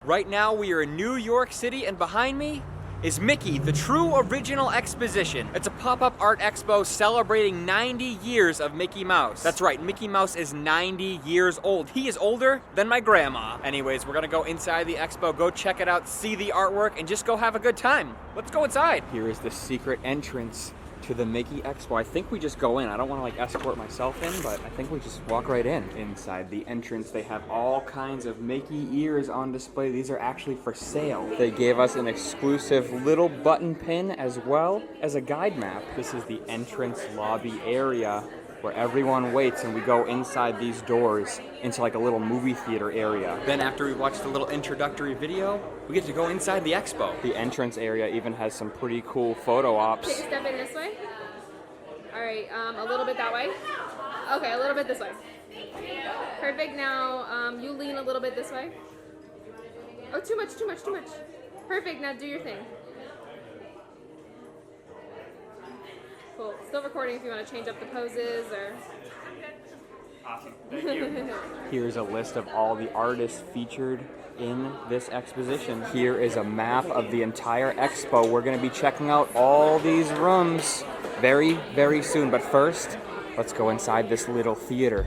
Right now we are in New York City, and behind me is Mickey, the true original exposition. It's a pop-up art expo celebrating 90 years of Mickey Mouse. That's right, Mickey Mouse is 90 years old. He is older than my grandma. Anyways, we're gonna go inside the expo, go check it out, see the artwork, and just go have a good time. Let's go inside. Here is the secret entrance to the Mickey Expo. I think we just go in. I don't want to like escort myself in, but I think we just walk right in. Inside the entrance, they have all kinds of Mickey ears on display. These are actually for sale. They gave us an exclusive little button pin as well as a guide map. This is the entrance lobby area where everyone waits, and we go inside these doors into like a little movie theater area. Then after we watch the little introductory video, we get to go inside the expo. The entrance area even has some pretty cool photo ops. Take a step in this way. All right, a little bit that way. Okay, a little bit this way. Perfect, now you lean a little bit this way. Oh, too much. Perfect, now do your thing. Cool. Still recording if you want to change up the poses or... Awesome. Thank you. Here's a list of all the artists featured in this exposition. Here is a map of the entire expo. We're going to be checking out all these rooms very, very soon. But first, let's go inside this little theater.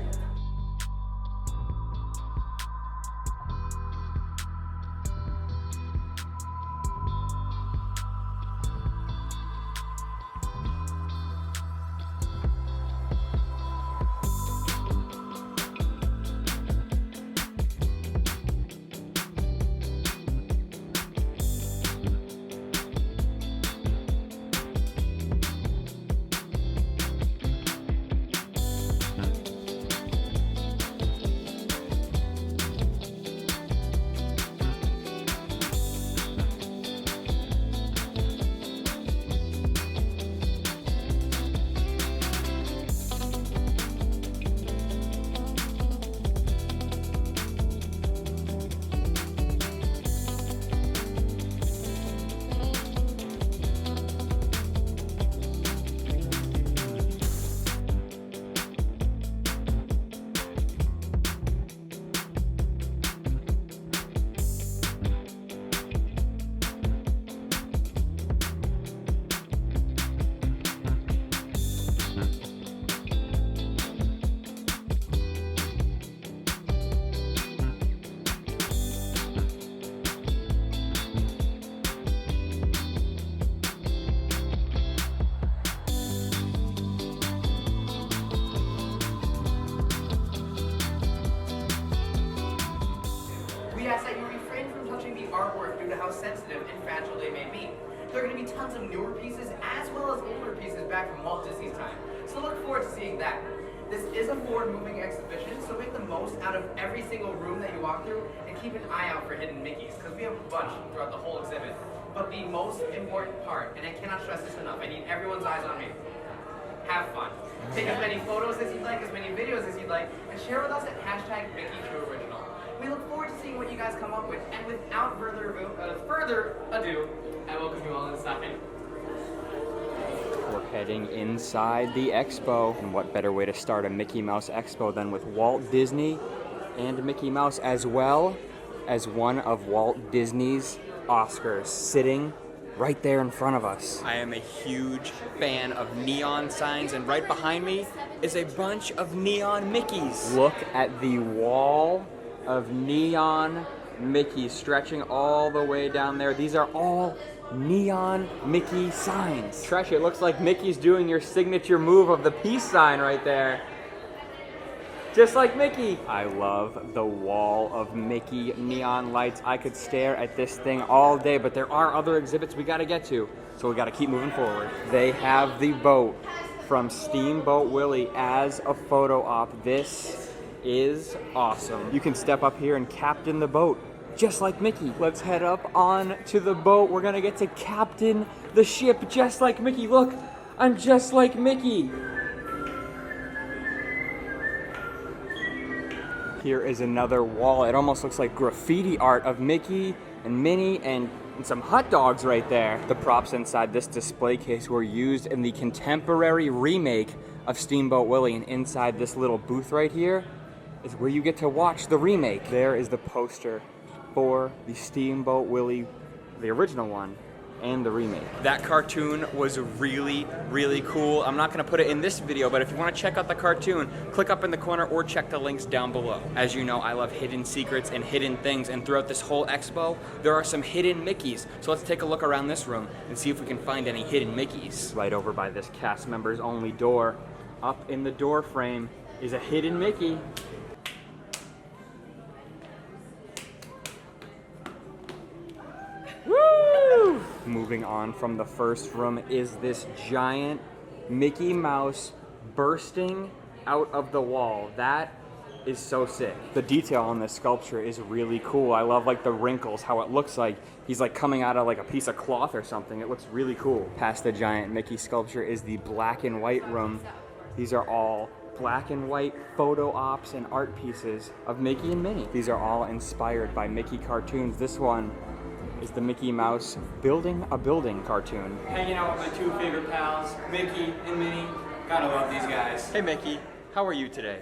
We ask that you refrain from touching the artwork due to how sensitive and fragile they may be. There are going to be tons of newer pieces as well as older pieces back from Walt Disney's time, so look forward to seeing that. This is a forward-moving exhibition, so make the most out of every single room that you walk through and keep an eye out for hidden Mickeys, because we have a bunch throughout the whole exhibit. But the most important part, and I cannot stress this enough, I need everyone's eyes on me. Have fun. Take as many photos as you'd like, as many videos as you'd like, and share with us at #MickeyTrueOriginal. We look forward to seeing what you guys come up with, and without further ado, I welcome you all inside. We're heading inside the expo, and what better way to start a Mickey Mouse expo than with Walt Disney and Mickey Mouse, as well as one of Walt Disney's Oscars sitting right there in front of us. I am a huge fan of neon signs, and right behind me is a bunch of neon Mickeys. Look at the wall of neon Mickey stretching all the way down there. These are all neon Mickey signs. Tresh, it looks like Mickey's doing your signature move of the peace sign right there. Just like Mickey. I love the wall of Mickey neon lights. I could stare at this thing all day, but there are other exhibits we gotta get to, so we gotta keep moving forward. They have the boat from Steamboat Willie as a photo op. This is awesome. You can step up here and captain the boat, just like Mickey. Let's head up on to the boat. We're gonna get to captain the ship just like Mickey. Look, I'm just like Mickey. Here is another wall. It almost looks like graffiti art of Mickey and Minnie and some hot dogs right there. The props inside this display case were used in the contemporary remake of Steamboat Willie, and inside this little booth right here is where you get to watch the remake. There is the poster for the Steamboat Willie, the original one, and the remake. That cartoon was really, really cool. I'm not gonna put it in this video, but if you wanna check out the cartoon, click up in the corner or check the links down below. As you know, I love hidden secrets and hidden things, and throughout this whole expo, there are some hidden Mickeys. So let's take a look around this room and see if we can find any hidden Mickeys. Right over by this cast members only door, up in the door frame, is a hidden Mickey. Woo! Moving on from the first room is this giant Mickey Mouse bursting out of the wall. That is so sick. The detail on this sculpture is really cool. I love like the wrinkles, how it looks like he's like coming out of like a piece of cloth or something. It looks really cool. Past the giant Mickey sculpture is the black and white room. These are all black and white photo ops and art pieces of Mickey and Minnie. These are all inspired by Mickey cartoons. This one is the Mickey Mouse Building a Building cartoon. Hanging out with my two favorite pals, Mickey and Minnie. Gotta love these guys. Hey Mickey, how are you today?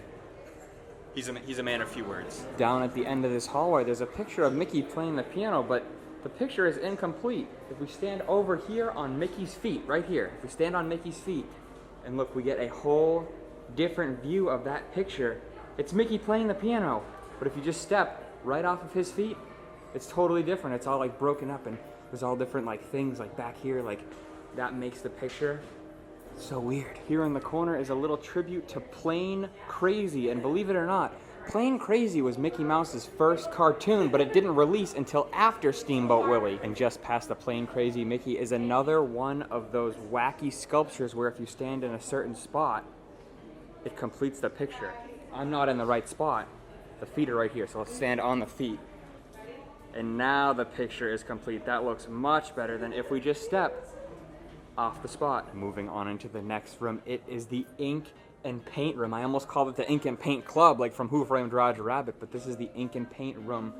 He's a man of few words. Down at the end of this hallway, there's a picture of Mickey playing the piano, but the picture is incomplete. If we stand over here on Mickey's feet, right here, if we stand on Mickey's feet, and look, we get a whole different view of that picture. It's Mickey playing the piano, but if you just step right off of his feet, it's totally different. It's all like broken up and there's all different like things like back here, like that makes the picture so weird. Here in the corner is a little tribute to Plain Crazy, and believe it or not, Plain Crazy was Mickey Mouse's first cartoon, but it didn't release until after Steamboat Willie. And just past the Plain Crazy Mickey is another one of those wacky sculptures where if you stand in a certain spot, it completes the picture. I'm not in the right spot. The feet are right here, so let's stand on the feet. And now the picture is complete. That looks much better than if we just step off the spot. Moving on into the next room, it is the ink and paint room. I almost called it the ink and paint club, like from Who Framed Roger Rabbit, but this is the ink and paint room.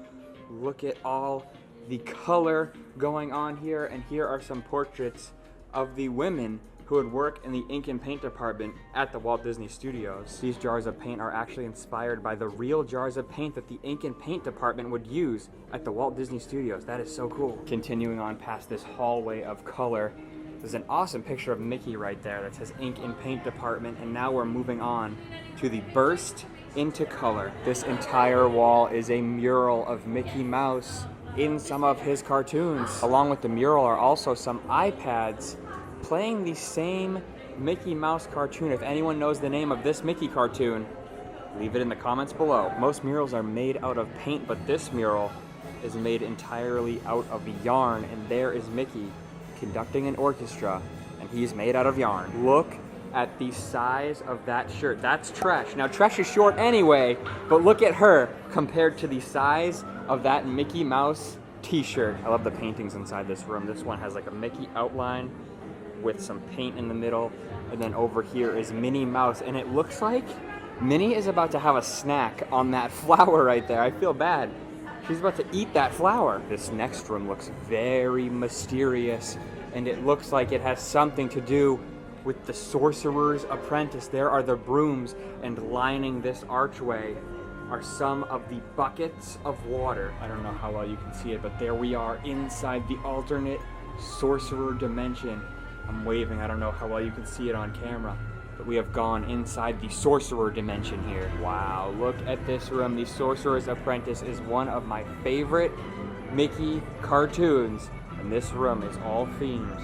Look at all the color going on here, and here are some portraits of the women who would work in the ink and paint department at the Walt Disney Studios. These jars of paint are actually inspired by the real jars of paint that the ink and paint department would use at the Walt Disney Studios. That is so cool. Continuing on past this hallway of color, there's an awesome picture of Mickey right there that says ink and paint department, and now we're moving on to the burst into color. This entire wall is a mural of Mickey Mouse in some of his cartoons. Along with the mural are also some iPads playing the same Mickey Mouse cartoon. If anyone knows the name of this Mickey cartoon, leave it in the comments below. Most murals are made out of paint, but this mural is made entirely out of yarn, and there is Mickey conducting an orchestra, and he's made out of yarn. Look at the size of that shirt. That's Tresh. Now Tresh is short anyway, but look at her compared to the size of that Mickey Mouse t-shirt. I love the paintings inside this room. This one has like a Mickey outline with some paint in the middle, and then over here is Minnie Mouse, and it looks like Minnie is about to have a snack on that flower right there. I feel bad. She's about to eat that flower. This next room looks very mysterious, and it looks like it has something to do with the Sorcerer's Apprentice. There are the brooms, and lining this archway are some of the buckets of water. I don't know how well you can see it, but there we are inside the alternate sorcerer dimension. I'm waving, I don't know how well you can see it on camera, but we have gone inside the sorcerer dimension here. Wow, look at this room. The Sorcerer's Apprentice is one of my favorite Mickey cartoons, and this room is all themed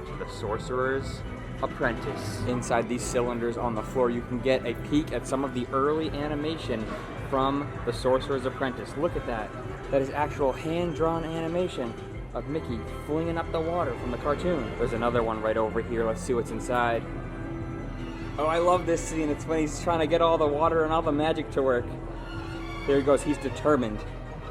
to the Sorcerer's Apprentice. Inside these cylinders on the floor, you can get a peek at some of the early animation from the Sorcerer's Apprentice. Look at that. That is actual hand-drawn animation of Mickey flinging up the water from the cartoon. There's another one right over here. Let's see what's inside. Oh, I love this scene. It's when he's trying to get all the water and all the magic to work. There he goes. He's determined.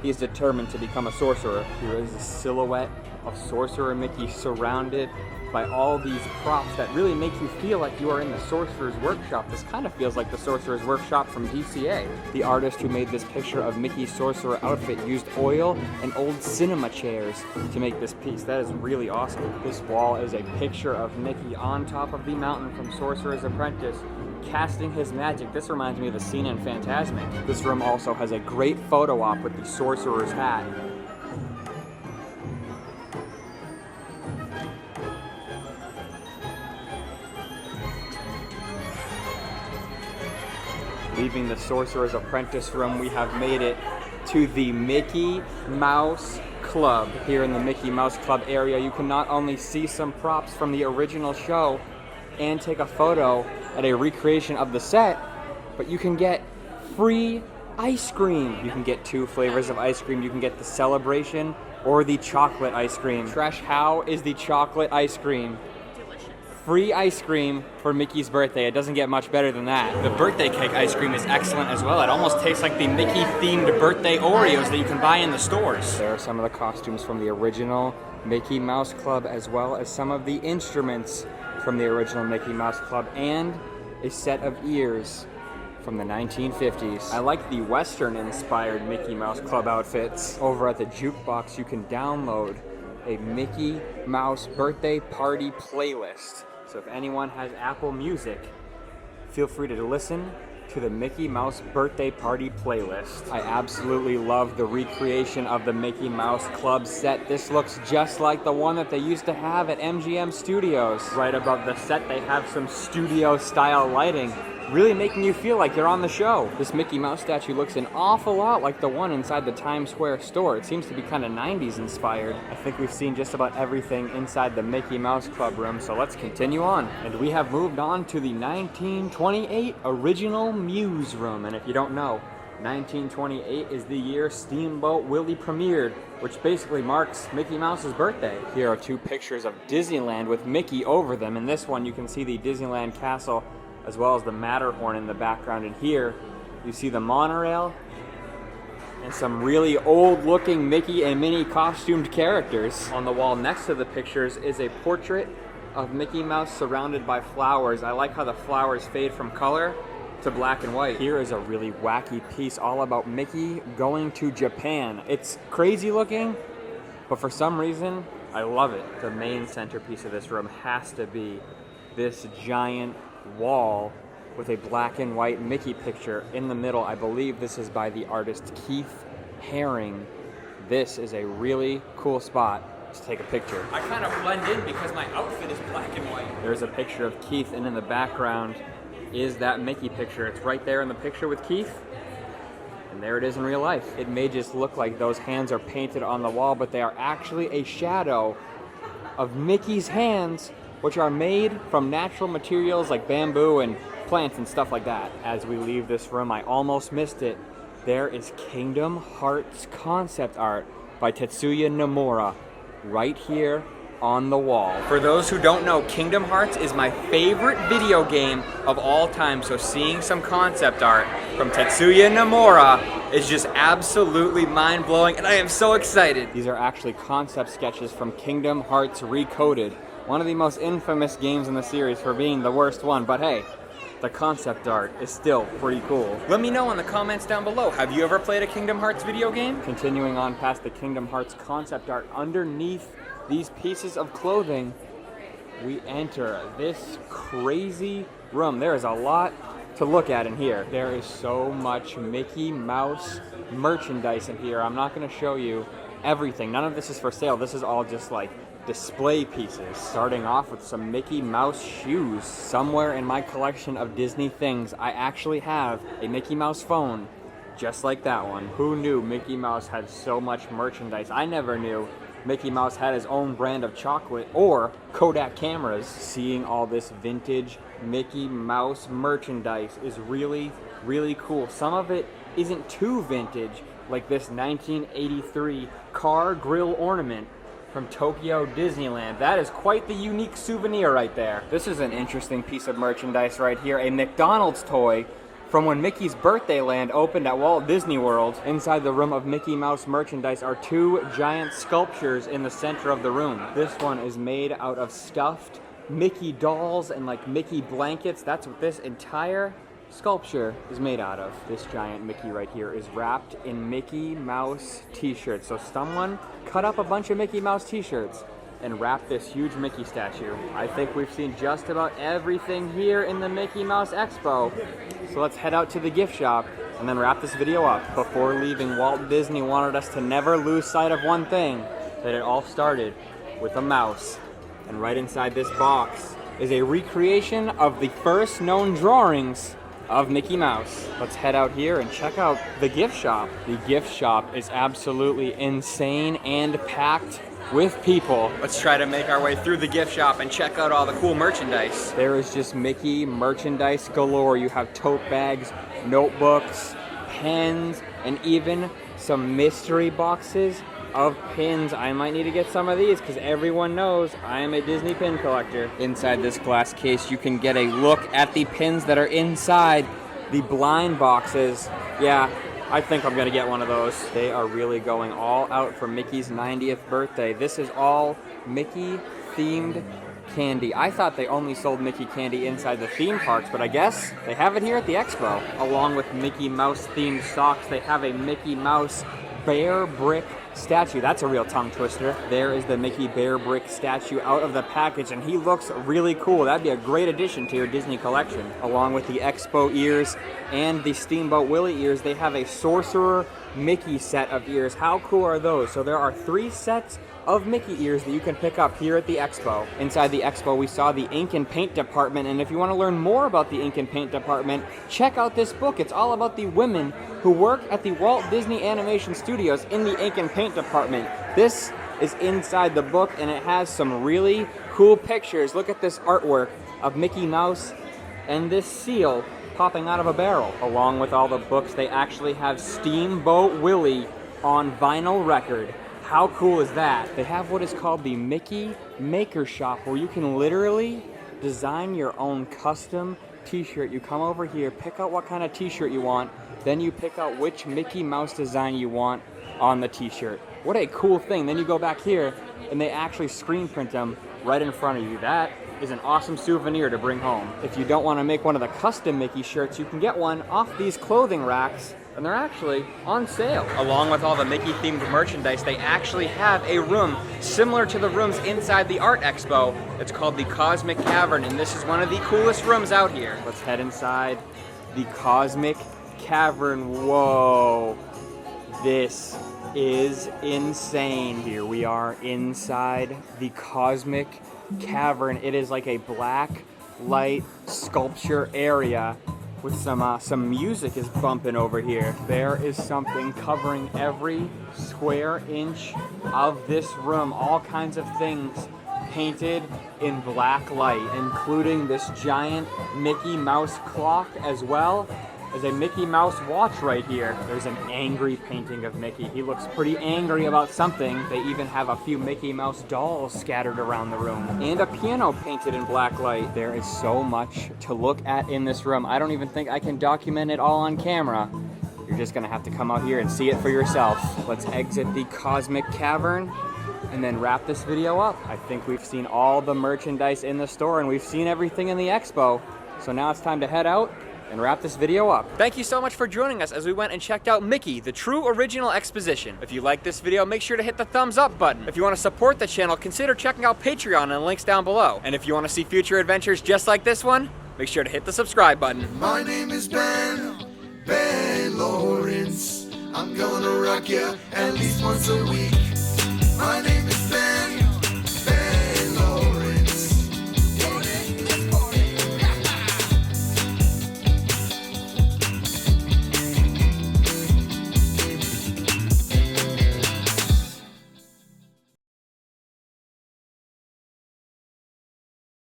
He's determined to become a sorcerer. Here is a silhouette of Sorcerer Mickey surrounded by all these props that really make you feel like you are in the Sorcerer's Workshop. This kind of feels like the Sorcerer's Workshop from DCA. The artist who made this picture of Mickey's sorcerer outfit used oil and old cinema chairs to make this piece. That is really awesome. This wall is a picture of Mickey on top of the mountain from Sorcerer's Apprentice, casting his magic. This reminds me of the scene in Fantasmic. This room also has a great photo op with the Sorcerer's hat. leaving the Sorcerer's Apprentice room, we have made it to the Mickey Mouse Club. Here in the Mickey Mouse Club area, you can not only see some props from the original show and take a photo at a recreation of the set, but you can get free ice cream. You can get 2 flavors of ice cream. You can get the Celebration or the chocolate ice cream. Trish, how is the chocolate ice cream? Free ice cream for Mickey's birthday. It doesn't get much better than that. The birthday cake ice cream is excellent as well. It almost tastes like the Mickey-themed birthday Oreos that you can buy in the stores. There are some of the costumes from the original Mickey Mouse Club, as well as some of the instruments from the original Mickey Mouse Club, and a set of ears from the 1950s. I like the Western-inspired Mickey Mouse Club outfits. Over at the jukebox, you can download a Mickey Mouse birthday party playlist. So if anyone has Apple Music, feel free to listen to the Mickey Mouse birthday party playlist. I absolutely love the recreation of the Mickey Mouse Club set. This looks just like the one that they used to have at MGM Studios. Right above the set, they have some studio-style lighting, really making you feel like you're on the show. This Mickey Mouse statue looks an awful lot like the one inside the Times Square store. It seems to be kind of 90s inspired. I think we've seen just about everything inside the Mickey Mouse Club room, so let's continue on. And we have moved on to the 1928 original Muse room. And if you don't know, 1928 is the year Steamboat Willie premiered, which basically marks Mickey Mouse's birthday. Here are 2 pictures of Disneyland with Mickey over them. In this one, you can see the Disneyland Castle as well as the Matterhorn in the background. And here, you see the monorail and some really old-looking Mickey and Minnie costumed characters. On the wall next to the pictures is a portrait of Mickey Mouse surrounded by flowers. I like how the flowers fade from color to black and white. Here is a really wacky piece all about Mickey going to Japan. It's crazy looking, but for some reason, I love it. The main centerpiece of this room has to be this giant wall with a black and white Mickey picture in the middle. I believe this is by the artist Keith Haring. This is a really cool spot to take a picture. I kind of blend in because my outfit is black and white. There's a picture of Keith, and in the background is that Mickey picture. It's right there in the picture with Keith, and there it is in real life. It may just look like those hands are painted on the wall, but they are actually a shadow of Mickey's hands, which are made from natural materials like bamboo and plants and stuff like that. As we leave this room, I almost missed it. There is Kingdom Hearts concept art by Tetsuya Nomura right here on the wall. For those who don't know, Kingdom Hearts is my favorite video game of all time, so seeing some concept art from Tetsuya Nomura is just absolutely mind-blowing, and I am so excited. These are actually concept sketches from Kingdom Hearts Recoded, one of the most infamous games in the series for being the worst one, but hey, the concept art is still pretty cool. Let me know in the comments down below, have you ever played a Kingdom Hearts video game? Continuing on past the Kingdom Hearts concept art, underneath these pieces of clothing, we enter this crazy room. There is a lot to look at in here. There is so much Mickey Mouse merchandise in here. I'm not going to show you everything. None of this is for sale. This is all just like display pieces. Starting off with some Mickey Mouse shoes. Somewhere in my collection of Disney things, I actually have a Mickey Mouse phone just like that one. Who knew Mickey Mouse had so much merchandise? I never knew Mickey Mouse had his own brand of chocolate or Kodak cameras. Seeing all this vintage Mickey Mouse merchandise is really, really cool. Some of it isn't too vintage, like this 1983 car grill ornament from Tokyo Disneyland. That is quite the unique souvenir right there. This is an interesting piece of merchandise right here, a McDonald's toy from when Mickey's Birthday Land opened at Walt Disney World. Inside the room of Mickey Mouse merchandise are 2 giant sculptures in the center of the room. This one is made out of stuffed Mickey dolls and like Mickey blankets. That's what this entire sculpture is made out of. This giant Mickey right here is wrapped in Mickey Mouse t-shirts. So someone cut up a bunch of Mickey Mouse t-shirts and wrapped this huge Mickey statue. I think we've seen just about everything here in the Mickey Mouse Expo. So let's head out to the gift shop and then wrap this video up. Before leaving, Walt Disney wanted us to never lose sight of one thing, that it all started with a mouse. And right inside this box is a recreation of the first known drawings of Mickey Mouse. Let's head out here and check out the gift shop. The gift shop is absolutely insane and packed with people. Let's try to make our way through the gift shop and check out all the cool merchandise. There is just Mickey merchandise galore. You have tote bags, notebooks, pens, and even some mystery boxes of pins. I might need to get some of these because everyone knows I am a Disney pin collector. Inside this glass case, you can get a look at the pins that are inside the blind boxes. Yeah, I think I'm gonna get one of those. They are really going all out for Mickey's 90th birthday. This is all Mickey themed candy. I thought they only sold Mickey candy inside the theme parks, but I guess they have it here at the expo. Along with Mickey Mouse themed socks, they have a Mickey Mouse bear brick statue. That's a real tongue twister. There is the Mickey bear brick statue out of the package, and he looks really cool. That'd be a great addition to your Disney collection. Along with the Expo ears and the Steamboat Willie ears, they have a Sorcerer Mickey set of ears. How cool are those? So there are 3 sets of Mickey ears that you can pick up here at the expo. Inside the expo, we saw the ink and paint department, and if you want to learn more about the ink and paint department, check out this book. It's all about the women who work at the Walt Disney Animation Studios in the ink and paint department. This is inside the book, and it has some really cool pictures. Look at this artwork of Mickey Mouse and this seal popping out of a barrel. Along with all the books, they actually have Steamboat Willie on vinyl record. How cool is that? They have what is called the Mickey Maker Shop, where you can literally design your own custom t-shirt. You come over here, pick out what kind of t-shirt you want, then you pick out which Mickey Mouse design you want on the t-shirt. What a cool thing. Then you go back here and they actually screen print them right in front of you. That is an awesome souvenir to bring home. If you don't want to make one of the custom Mickey shirts, you can get one off these clothing racks, and they're actually on sale. Along with all the Mickey themed merchandise, they actually have a room similar to the rooms inside the Art Expo. It's called the Cosmic Cavern, and this is one of the coolest rooms out here. Let's head inside the Cosmic Cavern. Whoa, this is insane. Here we are inside the Cosmic Cavern. It is like a black light sculpture area with some music is bumping over here. There is something covering every square inch of this room. All kinds of things painted in black light, including this giant Mickey Mouse clock, as well as a Mickey Mouse watch right here. There's an angry painting of Mickey. He looks pretty angry about something. They even have a few Mickey Mouse dolls scattered around the room, and a piano painted in black light. There is so much to look at in this room. I don't even think I can document it all on camera. You're just gonna have to come out here and see it for yourself. Let's exit the Cosmic Cavern and then wrap this video up. I think we've seen all the merchandise in the store, and we've seen everything in the expo. So now it's time to head out and wrap this video up. Thank you so much for joining us as we went and checked out Mickey, the true original exposition. If you like this video, make sure to hit the thumbs up button. If you want to support the channel, consider checking out Patreon and the links down below. And if you want to see future adventures just like this one, make sure to hit the subscribe button. My name is Ben Lawrence. I'm gonna rock you at least once a week.